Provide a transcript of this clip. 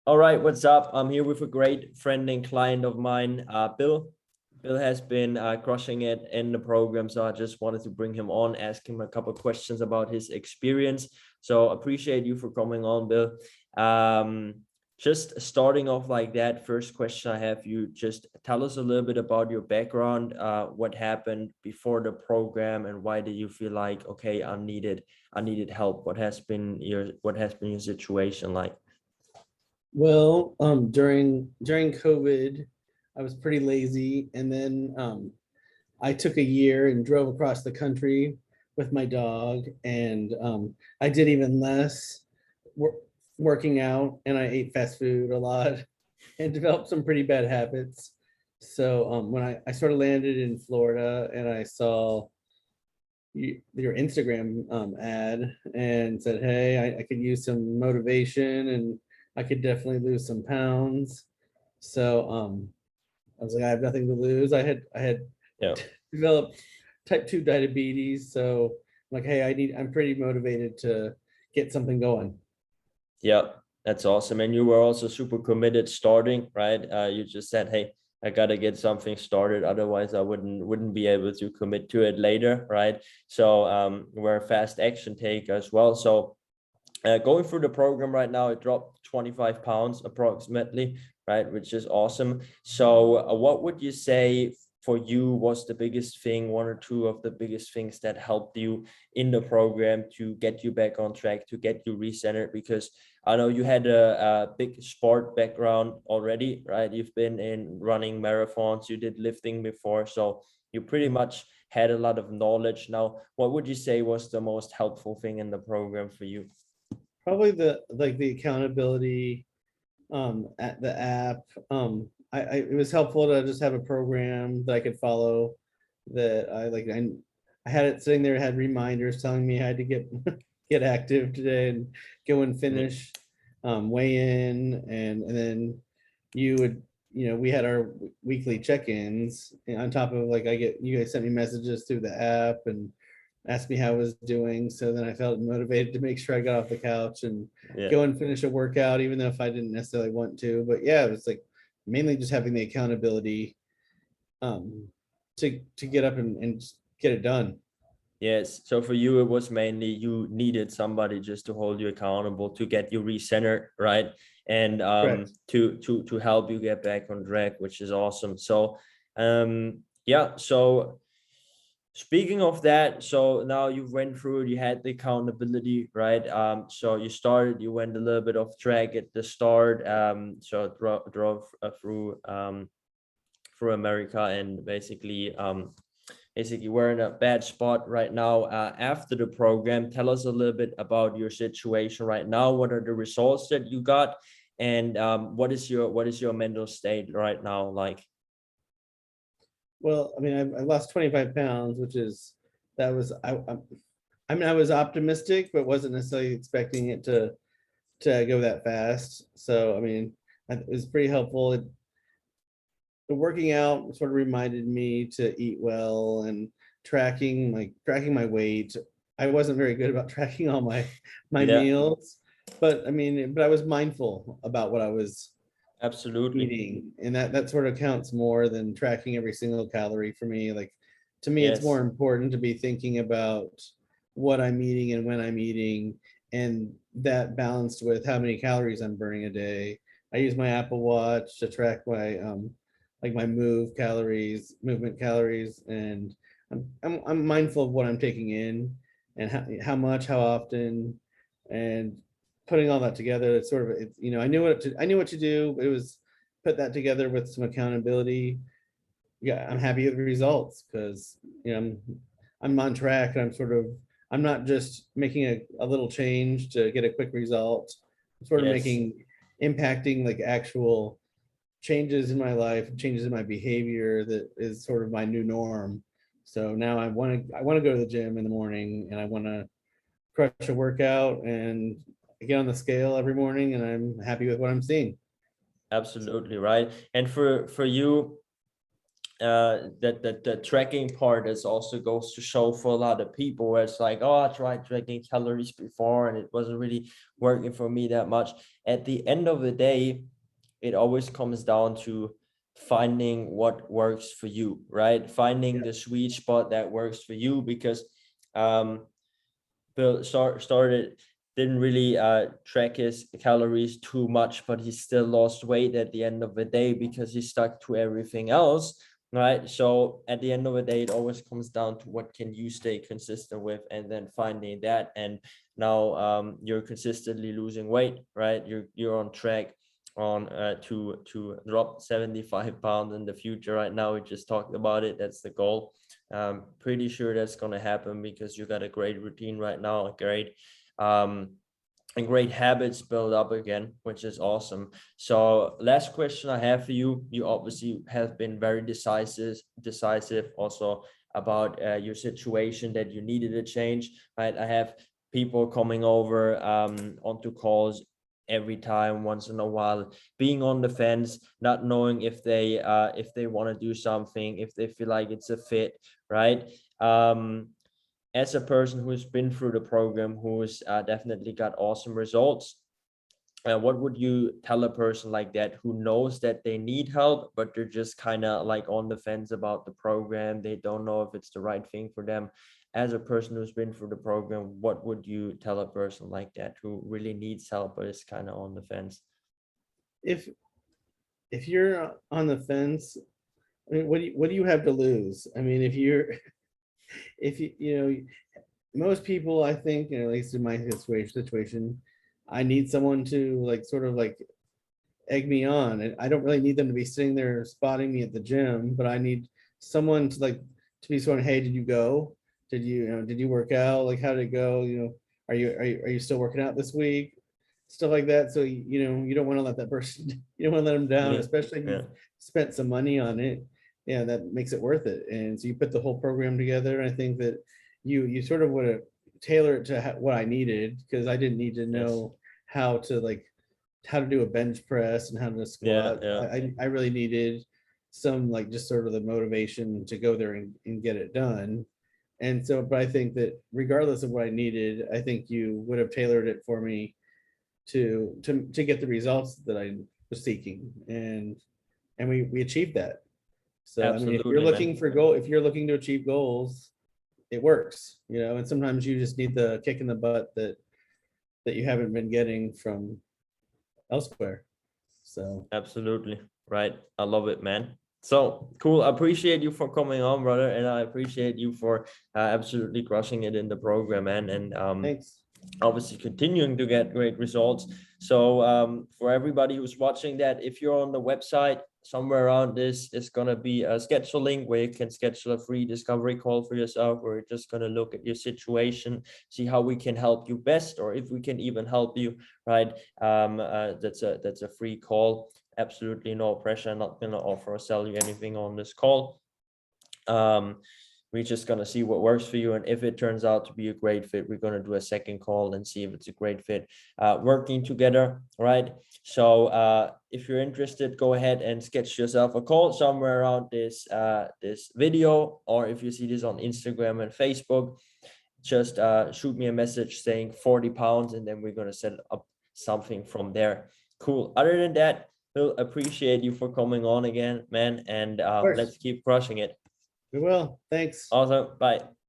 All right, what's up? I'm here with a great friend and client of mine, Bill. Bill has been crushing it in the program, so I just wanted to bring him on, ask him a couple of questions about his experience. So appreciate you for coming on, Bill. Um, just starting off like that, first question I have you, just tell us a little bit about your background, what happened before the program, and why did you feel like, okay, I needed help. What has been your situation like? Well, during COVID, I was pretty lazy, and then I took a year and drove across the country with my dog, and I did even less wor- working out, and I ate fast food a lot, and developed some pretty bad habits. So when I sort of landed in Florida, and I saw your Instagram ad and said, "Hey, I could use some motivation, and I could definitely lose some pounds." So I was like, I have nothing to lose. I had Yeah. developed type 2 diabetes, so I'm like, hey, I'm pretty motivated to get something going. Yeah, that's awesome. And you were also super committed starting, right? You just said, "Hey, I gotta get something started, otherwise I wouldn't be able to commit to it later," right? So we're a fast action take as well. So going through the program right now, it dropped 25 pounds approximately, right? Which is awesome. So what would you say for you was the biggest thing, one or two of the biggest things that helped you in the program to get you back on track, to get you recentered? Because I know you had a big sport background already, right? You've been in running marathons, you did lifting before, so you pretty much had a lot of knowledge. Now, what would you say was the most helpful thing in the program for you? Probably the accountability at the app. It was helpful to just have a program that I could follow, that I had it sitting there, had reminders telling me I had to get get active today and go and Yeah. finish, weigh in, and then you would, we had our weekly check-ins, and on top of, like, you guys sent me messages through the app and asked me how I was doing. So then I felt motivated to make sure I got off the couch and Yeah. go and finish a workout, even though if I didn't necessarily want to. But yeah, it was like mainly just having the accountability um, to get up and just get it done. Yes. So for you, it was mainly you needed somebody just to hold you accountable, to get you recentered, right? And Correct. to help you get back on track, which is awesome. So yeah. So speaking of that, so now you went through it, you had the accountability, right? So you went a little bit off track at the start. So drove through America, and basically we're in a bad spot right now. After the program, tell us a little bit about your situation right now. What are the results that you got, and what is your mental state right now like? Well, I mean, I lost 25 pounds, which is that was I mean, I was optimistic, but wasn't necessarily expecting it to go that fast. So I mean, it was pretty helpful. The working out sort of reminded me to eat well, and tracking my weight. I wasn't very good about tracking all my Yeah, meals, but I mean, but I was mindful about what I was absolutely. eating, and that sort of counts more than tracking every single calorie for me. Like, to me, it's more Yes, important to be thinking about what I'm eating and when I'm eating, and that balanced with how many calories I'm burning a day. I use my Apple Watch to track my like my movement calories, and I'm mindful of what I'm taking in, and how much, how often, and putting all that together. It's sort of, I knew what to do. It was put that together with some accountability. Yeah, I'm happy with the results, because I'm on track, and I'm not just making a little change to get a quick result. I'm sort of yes. impacting like actual changes in my life, changes in my behavior, that is sort of my new norm. So now I want to go to the gym in the morning, and I want to crush a workout, and I get on the scale every morning, and I'm happy with what I'm seeing. Absolutely right. And for you, that the tracking part is also goes to show for a lot of people where it's like, oh, I tried tracking calories before and it wasn't really working for me that much. At the end of the day, it always comes down to finding what works for you, right? Finding the sweet spot that works for you, because Bill started didn't really track his calories too much, but he still lost weight at the end of the day because he stuck to everything else, right? So at the end of the day, it always comes down to what can you stay consistent with, and then finding that. And now you're consistently losing weight, right? You're on track on to drop 75 pounds in the future. Right now, we just talked about it. That's the goal. Pretty sure that's going to happen because you got a great routine right now, um, and great habits build up again, which is awesome. So last question I have for you, you obviously have been very decisive also about your situation that you needed a change, right? I have people coming over onto calls every time, once in a while, being on the fence, not knowing if they want to do something, if they feel like it's a fit, right? As a person who's been through the program, who's definitely got awesome results, what would you tell a person like that who knows that they need help, but they're just kind of like on the fence about the program? They don't know if it's the right thing for them. As a person who's been through the program, what would you tell a person like that who really needs help but is kind of on the fence? If you're on the fence, I mean, what do you have to lose? I mean, if you're if you know, most people, I think, at least in my situation, I need someone to like sort of like egg me on, and I don't really need them to be sitting there spotting me at the gym, but I need someone to like to be sort of, hey, did you go? Did you work out? Like, how did it go? Are you still working out this week? Stuff like that. So you don't want to let that person, you don't want to let them down, Yeah, especially if yeah, you've spent some money on it. Yeah, that makes it worth it. And so you put the whole program together. And I think that you sort of would have tailor it to what I needed, because I didn't need to yes, know how to like how to do a bench press and how to yeah, squat. yeah, I really needed some like just sort of the motivation to go there and get it done. And so, but I think that regardless of what I needed, I think you would have tailored it for me to get the results that I was seeking. And we achieved that. So I mean, absolutely, man. if you're looking to achieve goals, it works, and sometimes you just need the kick in the butt that you haven't been getting from elsewhere. So Absolutely. Right. I love it, man. So cool. I appreciate you for coming on, brother. And I appreciate you for absolutely crushing it in the program, man. And thanks. obviously continuing to get great results. So for everybody who's watching that, if you're on the website, somewhere around this is going to be a schedule link where you can schedule a free discovery call for yourself. We're just going to look at your situation, see how we can help you best, or if we can even help you, right? That's a free call. Absolutely no pressure. Not going to offer or sell you anything on this call. We're just going to see what works for you, and if it turns out to be a great fit, we're going to do a second call and see if it's a great fit working together, right? So if you're interested, go ahead and sketch yourself a call somewhere around this video, or if you see this on Instagram and Facebook, just shoot me a message saying 40 pounds, and then we're going to set up something from there. Cool. Other than that, we'll appreciate you for coming on again, man, and Of course, let's keep crushing it. we will. Thanks. Awesome. Bye.